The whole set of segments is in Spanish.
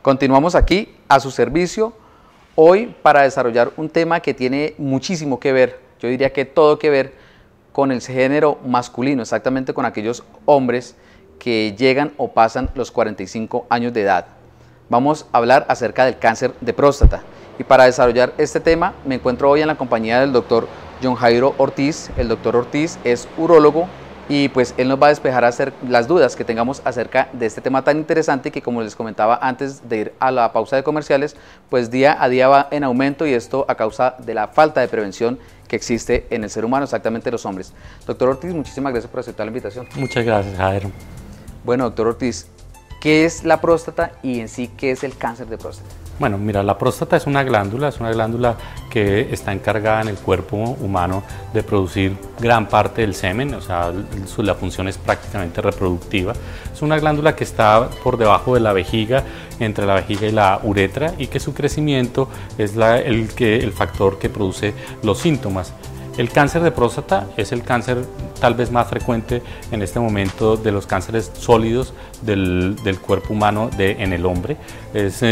Continuamos aquí a su servicio hoy para desarrollar un tema que tiene muchísimo que ver, yo diría que todo que ver con el género masculino, exactamente con aquellos hombres que llegan o pasan los 45 años de edad. Vamos a hablar acerca del cáncer de próstata y para desarrollar este tema me encuentro hoy en la compañía del doctor John Jairo Ortiz. El doctor Ortiz es urólogo y pues él nos va a despejar las dudas que tengamos acerca de este tema tan interesante que, como les comentaba antes de ir a la pausa de comerciales, pues día a día va en aumento, y esto a causa de la falta de prevención que existe en el ser humano, exactamente los hombres. Doctor Ortiz, muchísimas gracias por aceptar la invitación. Muchas gracias, Jairo. Bueno, doctor Ortiz, ¿qué es la próstata y en sí qué es el cáncer de próstata? Bueno, mira, la próstata es una glándula que está encargada en el cuerpo humano de producir gran parte del semen, o sea, la función es prácticamente reproductiva. Es una glándula que está por debajo de la vejiga, entre la vejiga y la uretra, y que su crecimiento es el factor que produce los síntomas. El cáncer de próstata es el cáncer tal vez más frecuente en este momento de los cánceres sólidos del cuerpo humano en el hombre. Es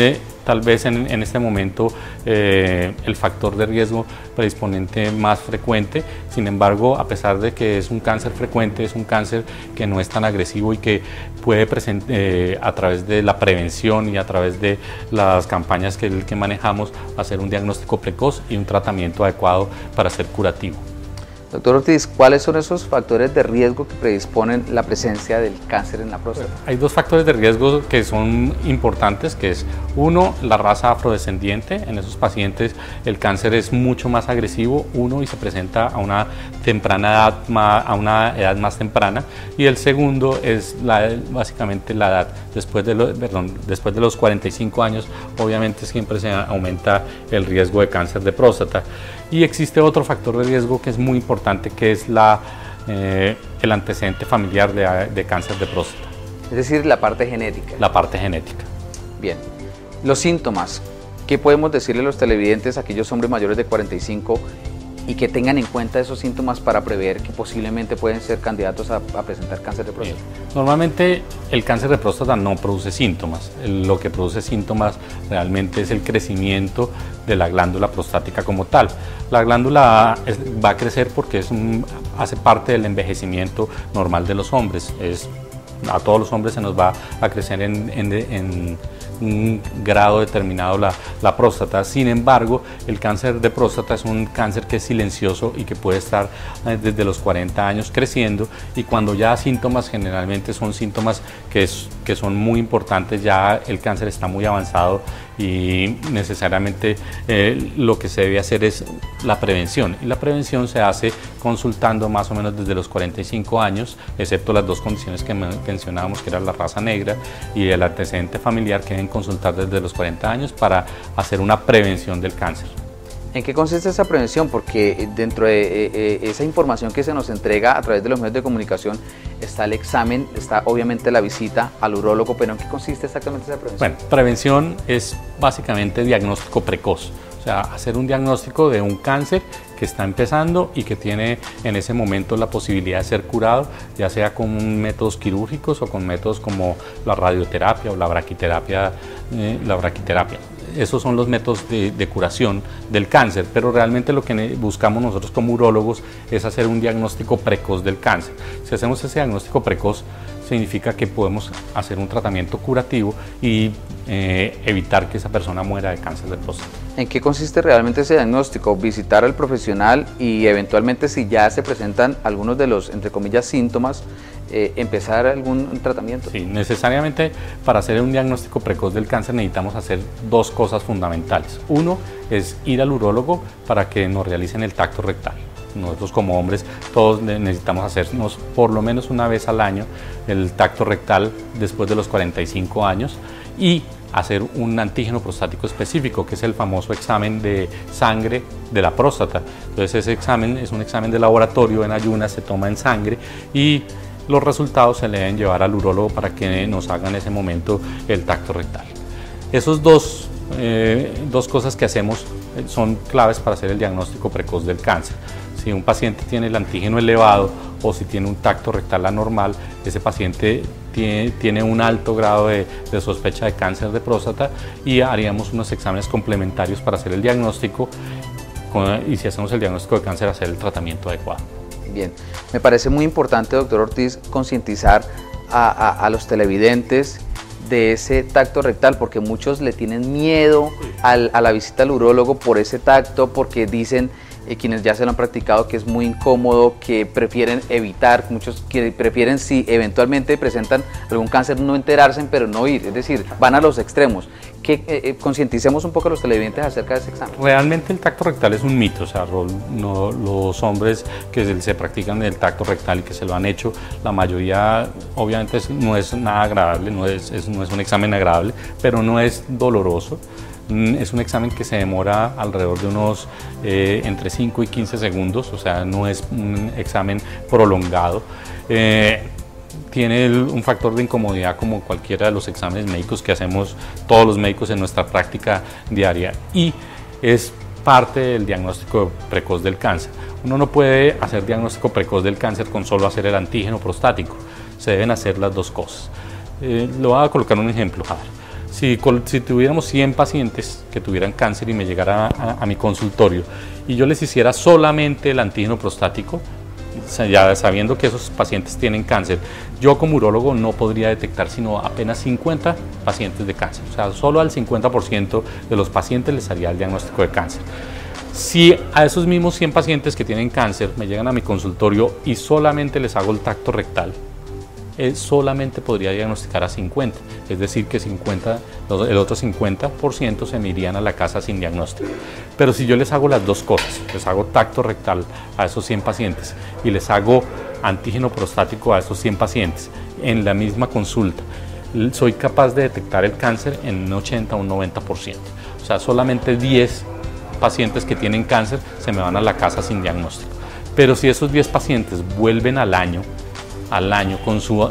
tal vez en este momento el factor de riesgo predisponente más frecuente. Sin embargo, a pesar de que es un cáncer frecuente, es un cáncer que no es tan agresivo y que puede a través de la prevención y a través de las campañas que manejamos hacer un diagnóstico precoz y un tratamiento adecuado para ser curativo. Doctor Ortiz, ¿cuáles son esos factores de riesgo que predisponen la presencia del cáncer en la próstata? Hay dos factores de riesgo que son importantes, que es uno, la raza afrodescendiente. En esos pacientes el cáncer es mucho más agresivo, y se presenta a una edad más temprana, y el segundo es básicamente la edad. Después de los 45 años, obviamente siempre se aumenta el riesgo de cáncer de próstata. Y existe otro factor de riesgo que es muy importante, que es el antecedente familiar de cáncer de próstata. Es decir, la parte genética. La parte genética. Bien. Los síntomas, ¿qué podemos decirle a los televidentes, a aquellos hombres mayores de 45, y que tengan en cuenta esos síntomas para prever que posiblemente pueden ser candidatos a presentar cáncer de próstata? Normalmente el cáncer de próstata no produce síntomas. Lo que produce síntomas realmente es el crecimiento de la glándula prostática como tal. La glándula va a crecer porque hace parte del envejecimiento normal de los hombres. A todos los hombres se nos va a crecer en un grado determinado la próstata. Sin embargo, el cáncer de próstata es un cáncer que es silencioso y que puede estar desde los 40 años creciendo, y cuando ya síntomas, generalmente son síntomas que son muy importantes, ya el cáncer está muy avanzado y necesariamente lo que se debe hacer es la prevención, y la prevención se hace consultando más o menos desde los 45 años, excepto las dos condiciones que mencionábamos, que era la raza negra y el antecedente familiar, que deben consultar desde los 40 años para hacer una prevención del cáncer. ¿En qué consiste esa prevención? Porque dentro de esa información que se nos entrega a través de los medios de comunicación está el examen, está obviamente la visita al urólogo, pero ¿en qué consiste exactamente esa prevención? Bueno, prevención es básicamente diagnóstico precoz, o sea, hacer un diagnóstico de un cáncer que está empezando y que tiene en ese momento la posibilidad de ser curado, ya sea con métodos quirúrgicos o con métodos como la radioterapia o la braquiterapia. Esos son los métodos de curación del cáncer, pero realmente lo que buscamos nosotros como urólogos es hacer un diagnóstico precoz del cáncer. Si hacemos ese diagnóstico precoz, significa que podemos hacer un tratamiento curativo y evitar que esa persona muera de cáncer de próstata. ¿En qué consiste realmente ese diagnóstico? Visitar al profesional y eventualmente, si ya se presentan algunos de los, entre comillas, síntomas, empezar algún tratamiento. Sí, necesariamente para hacer un diagnóstico precoz del cáncer necesitamos hacer dos cosas fundamentales. Uno es ir al urólogo para que nos realicen el tacto rectal. Nosotros como hombres todos necesitamos hacernos por lo menos una vez al año el tacto rectal después de los 45 años, y hacer un antígeno prostático específico, que es el famoso examen de sangre de la próstata. Entonces ese examen es un examen de laboratorio en ayunas, se toma en sangre y los resultados se le deben llevar al urólogo para que nos haga en ese momento el tacto rectal. Esos dos cosas que hacemos son claves para hacer el diagnóstico precoz del cáncer. Si un paciente tiene el antígeno elevado o si tiene un tacto rectal anormal, ese paciente tiene un alto grado de sospecha de cáncer de próstata y haríamos unos exámenes complementarios para hacer el diagnóstico y si hacemos el diagnóstico de cáncer, hacer el tratamiento adecuado. Bien, me parece muy importante, doctor Ortiz, concientizar a los televidentes de ese tacto rectal, porque muchos le tienen miedo a la visita al urólogo por ese tacto, porque dicen, quienes ya se lo han practicado, que es muy incómodo, que prefieren evitar, muchos que prefieren, si eventualmente presentan algún cáncer, no enterarse, pero no ir, es decir, van a los extremos. Que concienticemos un poco a los televidentes acerca de ese examen. Realmente el tacto rectal es un mito, o sea, los hombres que se practican el tacto rectal y que se lo han hecho, la mayoría obviamente no es nada agradable, no es un examen agradable, pero no es doloroso. Es un examen que se demora alrededor de unos entre 5 y 15 segundos, o sea, no es un examen prolongado. Tiene un factor de incomodidad como cualquiera de los exámenes médicos que hacemos todos los médicos en nuestra práctica diaria y es parte del diagnóstico precoz del cáncer. Uno no puede hacer diagnóstico precoz del cáncer con solo hacer el antígeno prostático, se deben hacer las dos cosas. Le voy a colocar un ejemplo, Javier. Si tuviéramos 100 pacientes que tuvieran cáncer y me llegara a mi consultorio y yo les hiciera solamente el antígeno prostático, ya sabiendo que esos pacientes tienen cáncer, yo como urólogo no podría detectar sino apenas 50 pacientes de cáncer, o sea, solo al 50% de los pacientes les haría el diagnóstico de cáncer. Si a esos mismos 100 pacientes que tienen cáncer me llegan a mi consultorio y solamente les hago el tacto rectal, solamente podría diagnosticar a 50, es decir que el otro 50% se me irían a la casa sin diagnóstico. Pero si yo les hago las dos cosas, les hago tacto rectal a esos 100 pacientes y les hago antígeno prostático a esos 100 pacientes en la misma consulta, soy capaz de detectar el cáncer en un 80 o un 90%. O sea, solamente 10 pacientes que tienen cáncer se me van a la casa sin diagnóstico. Pero si esos 10 pacientes vuelven al año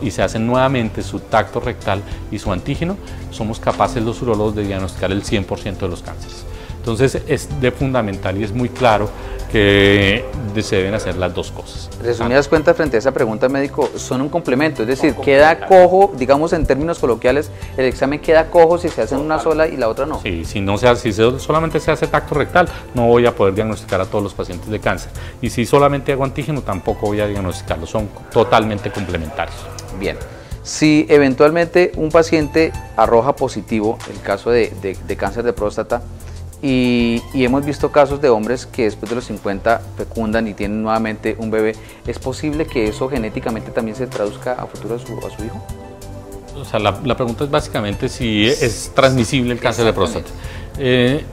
y se hacen nuevamente su tacto rectal y su antígeno, somos capaces los urólogos de diagnosticar el 100% de los cánceres. Entonces es fundamental y es muy claro que se deben hacer las dos cosas. Resumidas cuentas, frente a esa pregunta, médico, son un complemento, es decir, queda cojo, digamos en términos coloquiales, el examen queda cojo si se hace en una sola y la otra no. Sí, si solamente se hace tacto rectal, no voy a poder diagnosticar a todos los pacientes de cáncer. Y si solamente hago antígeno, tampoco voy a diagnosticarlos, son totalmente complementarios. Bien. Si eventualmente un paciente arroja positivo el caso de cáncer de próstata, y hemos visto casos de hombres que después de los 50 fecundan y tienen nuevamente un bebé, ¿es posible que eso genéticamente también se traduzca a futuro a su hijo? O sea, la pregunta es básicamente si es transmisible el cáncer de próstata.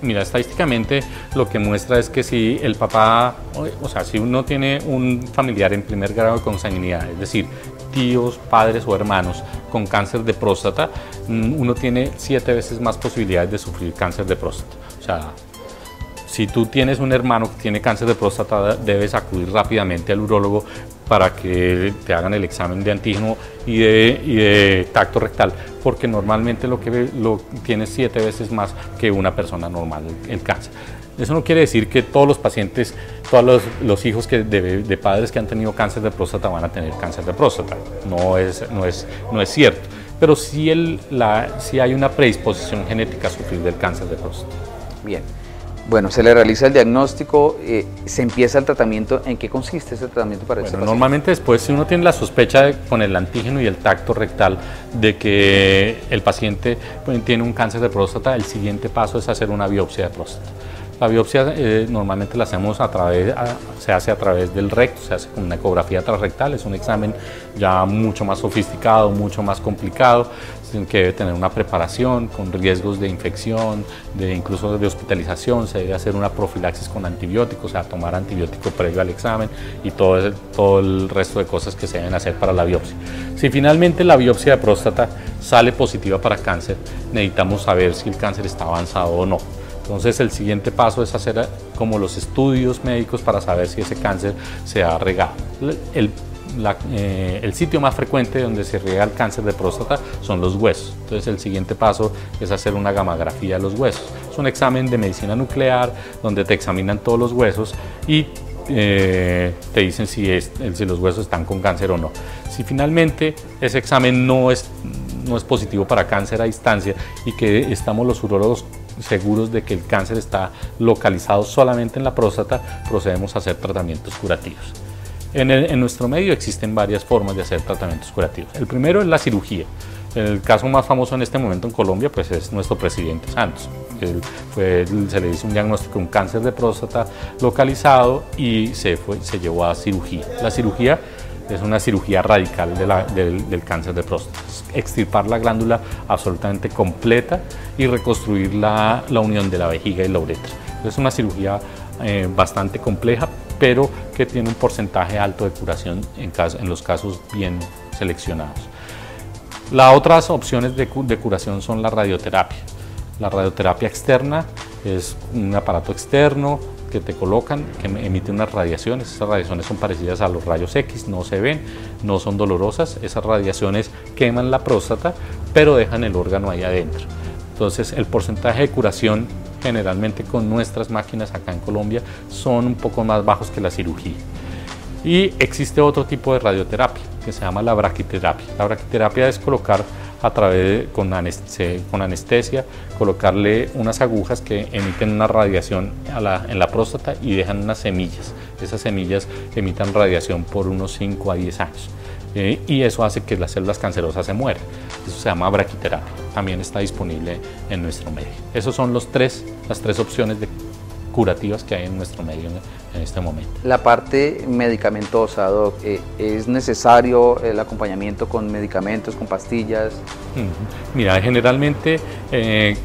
Mira, estadísticamente lo que muestra es que si el papá, o sea, si uno tiene un familiar en primer grado de consanguinidad, es decir, tíos, padres o hermanos con cáncer de próstata, uno tiene 7 veces más posibilidades de sufrir cáncer de próstata. O sea, si tú tienes un hermano que tiene cáncer de próstata, debes acudir rápidamente al urólogo para que te hagan el examen de antígeno y de tacto rectal, porque normalmente lo tienes 7 veces más que una persona normal el cáncer. Eso no quiere decir que todos los pacientes, todos los hijos de padres que han tenido cáncer de próstata van a tener cáncer de próstata. No es cierto, pero sí hay una predisposición genética a sufrir del cáncer de próstata. Bien, bueno, se le realiza el diagnóstico, se empieza el tratamiento. ¿En qué consiste ese tratamiento para ese paciente? Normalmente después, si uno tiene la sospecha con el antígeno y el tacto rectal de que el paciente tiene un cáncer de próstata, el siguiente paso es hacer una biopsia de próstata. La biopsia normalmente la hacemos se hace a través del recto, se hace con una ecografía transrectal, es un examen ya mucho más sofisticado, mucho más complicado, que debe tener una preparación con riesgos de infección, incluso de hospitalización, se debe hacer una profilaxis con antibióticos, o sea, tomar antibiótico previo al examen y todo el resto de cosas que se deben hacer para la biopsia. Si finalmente la biopsia de próstata sale positiva para cáncer, necesitamos saber si el cáncer está avanzado o no. Entonces el siguiente paso es hacer como los estudios médicos para saber si ese cáncer se ha regado. el sitio más frecuente donde se riega el cáncer de próstata son los huesos. Entonces el siguiente paso es hacer una gamografía de los huesos. Es un examen de medicina nuclear donde te examinan todos los huesos y te dicen si los huesos están con cáncer o no. Si finalmente ese examen no es positivo para cáncer a distancia y que estamos los urólogos seguros de que el cáncer está localizado solamente en la próstata, procedemos a hacer tratamientos curativos. En nuestro medio existen varias formas de hacer tratamientos curativos. El primero es la cirugía. El caso más famoso en este momento en Colombia pues es nuestro presidente Santos. Se le hizo un diagnóstico de un cáncer de próstata localizado y se llevó a cirugía. La cirugía es una cirugía radical del cáncer de próstata. Extirpar la glándula absolutamente completa y reconstruir la unión de la vejiga y la uretra. Es una cirugía bastante compleja, pero que tiene un porcentaje alto de curación en los casos bien seleccionados. Las otras opciones de curación son la radioterapia. La radioterapia externa es un aparato externo que te colocan, que emite unas radiaciones. Esas radiaciones son parecidas a los rayos X, no se ven, no son dolorosas. Esas radiaciones queman la próstata, pero dejan el órgano ahí adentro. Entonces el porcentaje de curación generalmente con nuestras máquinas acá en Colombia son un poco más bajos que la cirugía. Y existe otro tipo de radioterapia que se llama la braquiterapia. La braquiterapia es colocar con anestesia, colocarle unas agujas que emiten una radiación en la próstata y dejan unas semillas. Esas semillas emiten radiación por unos 5 a 10 años. Y eso hace que las células cancerosas se mueran. Eso se llama braquiterapia. También está disponible en nuestro medio. Esas son las tres opciones curativas que hay en nuestro medio en este momento. La parte medicamentosa, Doc, ¿es necesario el acompañamiento con medicamentos, con pastillas? Mira, generalmente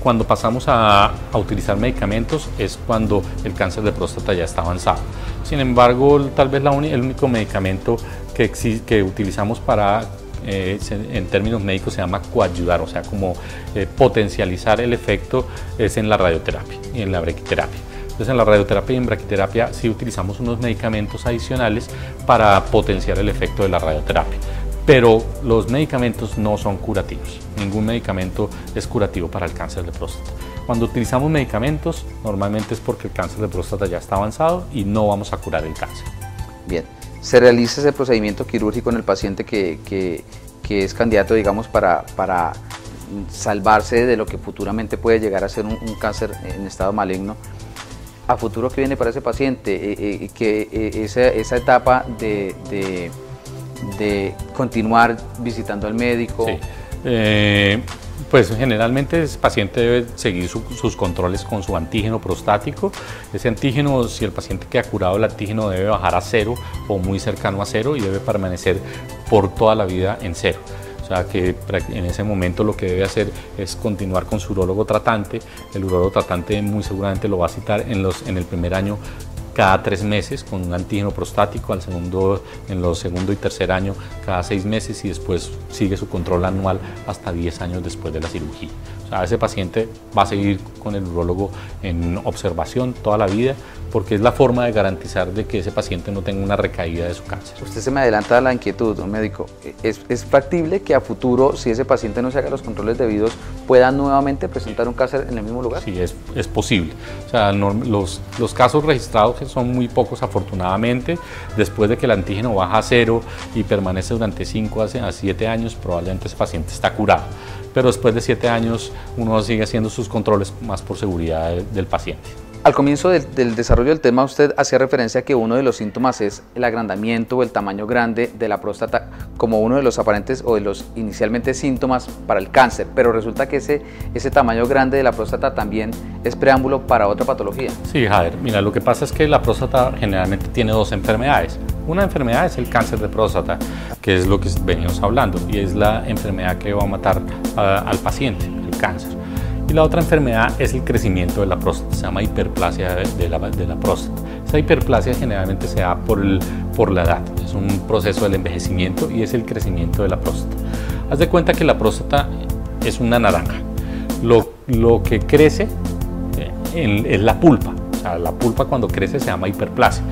cuando pasamos a utilizar medicamentos es cuando el cáncer de próstata ya está avanzado. Sin embargo, tal vez el único medicamento que utilizamos en términos médicos se llama coayudar, o sea, como potencializar el efecto es en la radioterapia y en la braquiterapia. Entonces en la radioterapia y en braquiterapia sí utilizamos unos medicamentos adicionales para potenciar el efecto de la radioterapia. Pero los medicamentos no son curativos. Ningún medicamento es curativo para el cáncer de próstata. Cuando utilizamos medicamentos, normalmente es porque el cáncer de próstata ya está avanzado y no vamos a curar el cáncer. Bien, se realiza ese procedimiento quirúrgico en el paciente que es candidato, digamos, para salvarse de lo que futuramente puede llegar a ser un cáncer en estado maligno. ¿A futuro qué viene para ese paciente? Esa etapa de continuar visitando al médico. Sí. Pues generalmente el paciente debe seguir sus controles con su antígeno prostático. Ese antígeno, si el paciente que ha curado el antígeno, debe bajar a 0 o muy cercano a 0 y debe permanecer por toda la vida en 0. O sea que en ese momento lo que debe hacer es continuar con su urólogo tratante. El urólogo tratante muy seguramente lo va a citar en el primer año cada 3 meses con un antígeno prostático, en los segundo y tercer año cada 6 meses y después sigue su control anual hasta 10 años después de la cirugía. O sea, ese paciente va a seguir con el urólogo en observación toda la vida porque es la forma de garantizar de que ese paciente no tenga una recaída de su cáncer. Usted se me adelanta a la inquietud, don médico. ¿Es factible que a futuro, si ese paciente no se haga los controles debidos, pueda nuevamente presentar un cáncer en el mismo lugar? Sí, es posible. O sea, los casos registrados son muy pocos afortunadamente. Después de que el antígeno baja a 0 y permanece durante 5 a 7 años, probablemente ese paciente está curado. Pero después de 7 años uno sigue haciendo sus controles más por seguridad del paciente. Al comienzo del desarrollo del tema usted hacía referencia a que uno de los síntomas es el agrandamiento o el tamaño grande de la próstata como uno de los aparentes o de los inicialmente síntomas para el cáncer, pero resulta que ese tamaño grande de la próstata también es preámbulo para otra patología. Sí, Javier, mira, lo que pasa es que la próstata generalmente tiene 2 enfermedades. Una enfermedad es el cáncer de próstata, que es lo que venimos hablando, y es la enfermedad que va a matar al paciente, el cáncer. Y la otra enfermedad es el crecimiento de la próstata, se llama hiperplasia de la próstata. Esa hiperplasia generalmente se da por la edad, es un proceso del envejecimiento y es el crecimiento de la próstata. Haz de cuenta que la próstata es una naranja. Lo que crece es la pulpa, o sea, la pulpa cuando crece se llama hiperplasia.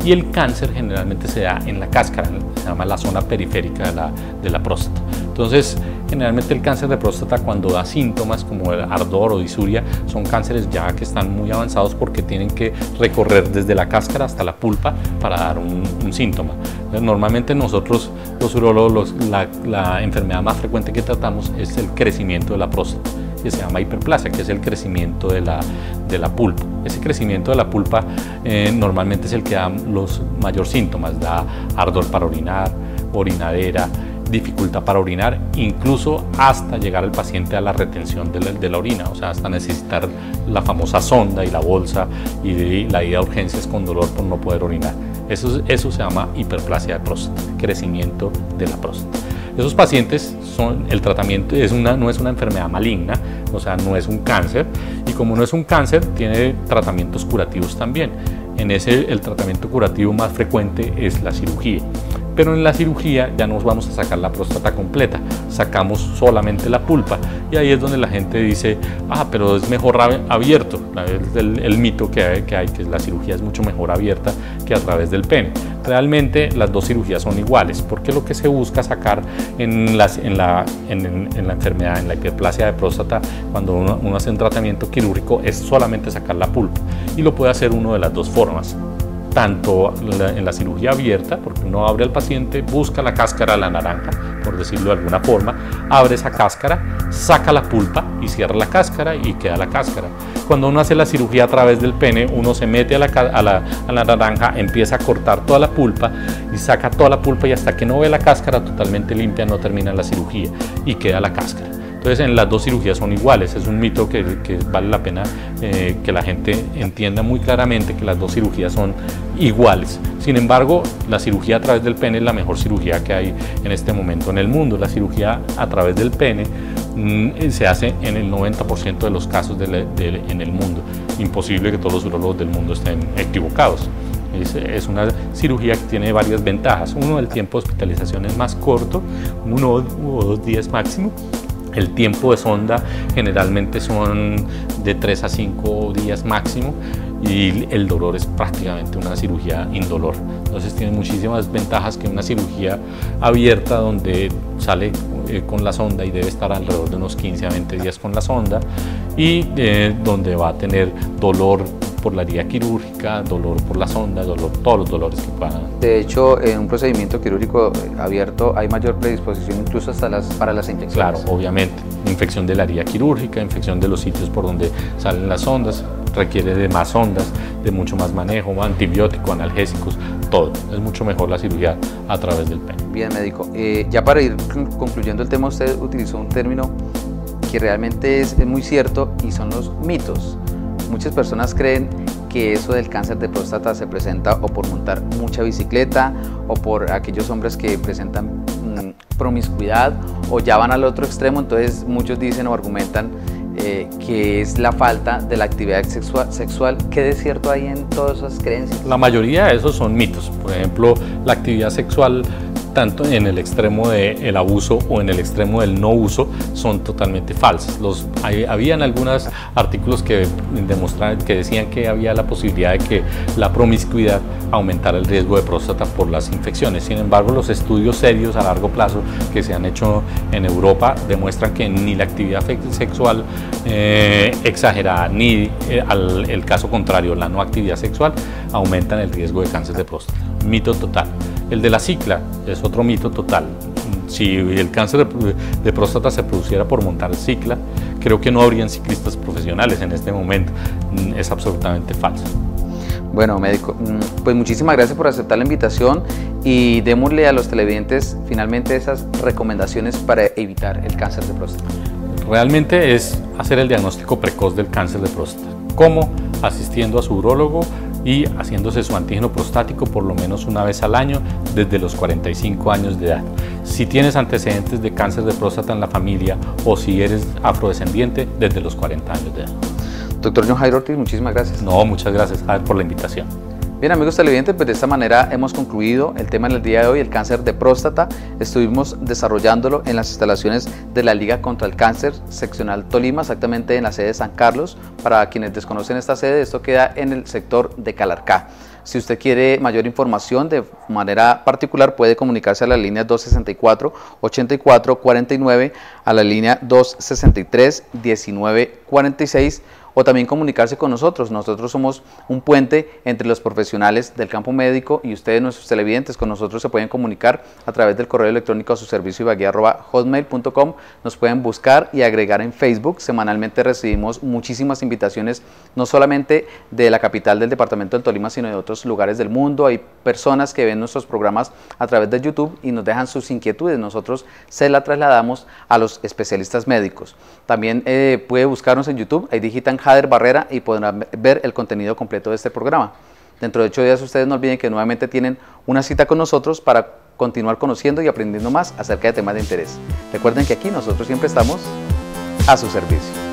y el cáncer generalmente se da en la cáscara, se llama la zona periférica de la próstata. Entonces, generalmente el cáncer de próstata, cuando da síntomas como el ardor o disuria, son cánceres ya que están muy avanzados porque tienen que recorrer desde la cáscara hasta la pulpa para dar un síntoma. Normalmente nosotros, los urólogos, la enfermedad más frecuente que tratamos es el crecimiento de la próstata, que se llama hiperplasia, que es el crecimiento de la pulpa. Ese crecimiento de la pulpa normalmente es el que da los mayores síntomas, da ardor para orinar, orinadera, dificultad para orinar, incluso hasta llegar al paciente a la retención de la orina, o sea, hasta necesitar la famosa sonda y la bolsa y la ida a urgencias con dolor por no poder orinar. Eso se llama hiperplasia de próstata, crecimiento de la próstata. Esos pacientes, el tratamiento no es una enfermedad maligna, o sea, no es un cáncer, y como no es un cáncer, tiene tratamientos curativos también. El tratamiento curativo más frecuente es la cirugía. Pero en la cirugía ya nos vamos a sacar la próstata completa, sacamos solamente la pulpa, y ahí es donde la gente dice, pero es mejor abierto. Es el mito que hay, que la cirugía es mucho mejor abierta que a través del pene. Realmente las dos cirugías son iguales, porque lo que se busca sacar en la enfermedad, en la hiperplasia de próstata, cuando uno hace un tratamiento quirúrgico, es solamente sacar la pulpa, y lo puede hacer uno de las dos formas. Tanto en la cirugía abierta, porque uno abre al paciente, busca la cáscara de la naranja, por decirlo de alguna forma, abre esa cáscara, saca la pulpa y cierra la cáscara y queda la cáscara. Cuando uno hace la cirugía a través del pene, uno se mete a la naranja, empieza a cortar toda la pulpa y saca toda la pulpa, y hasta que no ve la cáscara totalmente limpia no termina la cirugía y queda la cáscara. Entonces, en las dos cirugías son iguales. Es un mito que vale la pena que la gente entienda muy claramente que las dos cirugías son iguales. Sin embargo, la cirugía a través del pene es la mejor cirugía que hay en este momento en el mundo. La cirugía a través del pene se hace en el 90% de los casos en el mundo. Imposible que todos los urólogos del mundo estén equivocados. Es una cirugía que tiene varias ventajas. Uno, el tiempo de hospitalización es más corto, 1 o 2 días máximo. El tiempo de sonda generalmente son de 3 a 5 días máximo, y el dolor es prácticamente una cirugía indolor. Entonces tiene muchísimas ventajas que una cirugía abierta, donde sale con la sonda y debe estar alrededor de unos 15 a 20 días con la sonda, y donde va a tener dolor por la herida quirúrgica, dolor por la sonda, todos los dolores que puedan. De hecho, en un procedimiento quirúrgico abierto hay mayor predisposición incluso hasta para las infecciones. Claro, obviamente. Infección de la herida quirúrgica, infección de los sitios por donde salen las sondas, requiere de más sondas, de mucho más manejo, antibiótico, analgésicos, todo. Es mucho mejor la cirugía a través del pene. Bien, médico. Ya para ir concluyendo el tema, usted utilizó un término que realmente es muy cierto, y son los mitos. Muchas personas creen que eso del cáncer de próstata se presenta o por montar mucha bicicleta, o por aquellos hombres que presentan promiscuidad, o ya van al otro extremo. Entonces muchos dicen o argumentan que es la falta de la actividad sexual. ¿Qué de cierto hay en todas esas creencias? La mayoría de esos son mitos. Por ejemplo, la actividad sexual, tanto en el extremo del abuso o en el extremo del no uso, son totalmente falsas. Habían algunos artículos que demostraban, que decían que había la posibilidad de que la promiscuidad aumentara el riesgo de próstata por las infecciones. Sin embargo, los estudios serios a largo plazo que se han hecho en Europa demuestran que ni la actividad sexual exagerada, ni el caso contrario, la no actividad sexual, aumentan el riesgo de cáncer de próstata. Mito total. El de la cicla es otro mito total. Si el cáncer de próstata se produciera por montar cicla, creo que no habrían ciclistas profesionales en este momento. Es absolutamente falso. Bueno, médico, pues muchísimas gracias por aceptar la invitación, y démosle a los televidentes finalmente esas recomendaciones para evitar el cáncer de próstata. Realmente es hacer el diagnóstico precoz del cáncer de próstata. ¿Cómo? Asistiendo a su urólogo y haciéndose su antígeno prostático por lo menos una vez al año desde los 45 años de edad. Si tienes antecedentes de cáncer de próstata en la familia, o si eres afrodescendiente, desde los 40 años de edad. Doctor John Jairo Ortiz, muchísimas gracias. No, muchas gracias, Javier, por la invitación. Bien, amigos televidentes, pues de esta manera hemos concluido el tema en el día de hoy, el cáncer de próstata. Estuvimos desarrollándolo en las instalaciones de la Liga contra el Cáncer Seccional Tolima, exactamente en la sede de San Carlos. Para quienes desconocen esta sede, esto queda en el sector de Calarcá. Si usted quiere mayor información de manera particular, puede comunicarse a la línea 264-8449, a la línea 263-1946, o también comunicarse con nosotros. Nosotros somos un puente entre los profesionales del campo médico y ustedes, nuestros televidentes. Con nosotros se pueden comunicar a través del correo electrónico a su servicio ibagué@hotmail.com. Nos pueden buscar y agregar en Facebook. Semanalmente recibimos muchísimas invitaciones, no solamente de la capital del departamento del Tolima, sino de otros lugares del mundo. Hay personas que ven nuestros programas a través de YouTube y nos dejan sus inquietudes. Nosotros se las trasladamos a los especialistas médicos. También puede buscarnos en YouTube, ahí digitan Jader Barrera y podrán ver el contenido completo de este programa. Dentro de 8 días ustedes no olviden que nuevamente tienen una cita con nosotros para continuar conociendo y aprendiendo más acerca de temas de interés. Recuerden que aquí nosotros siempre estamos a su servicio.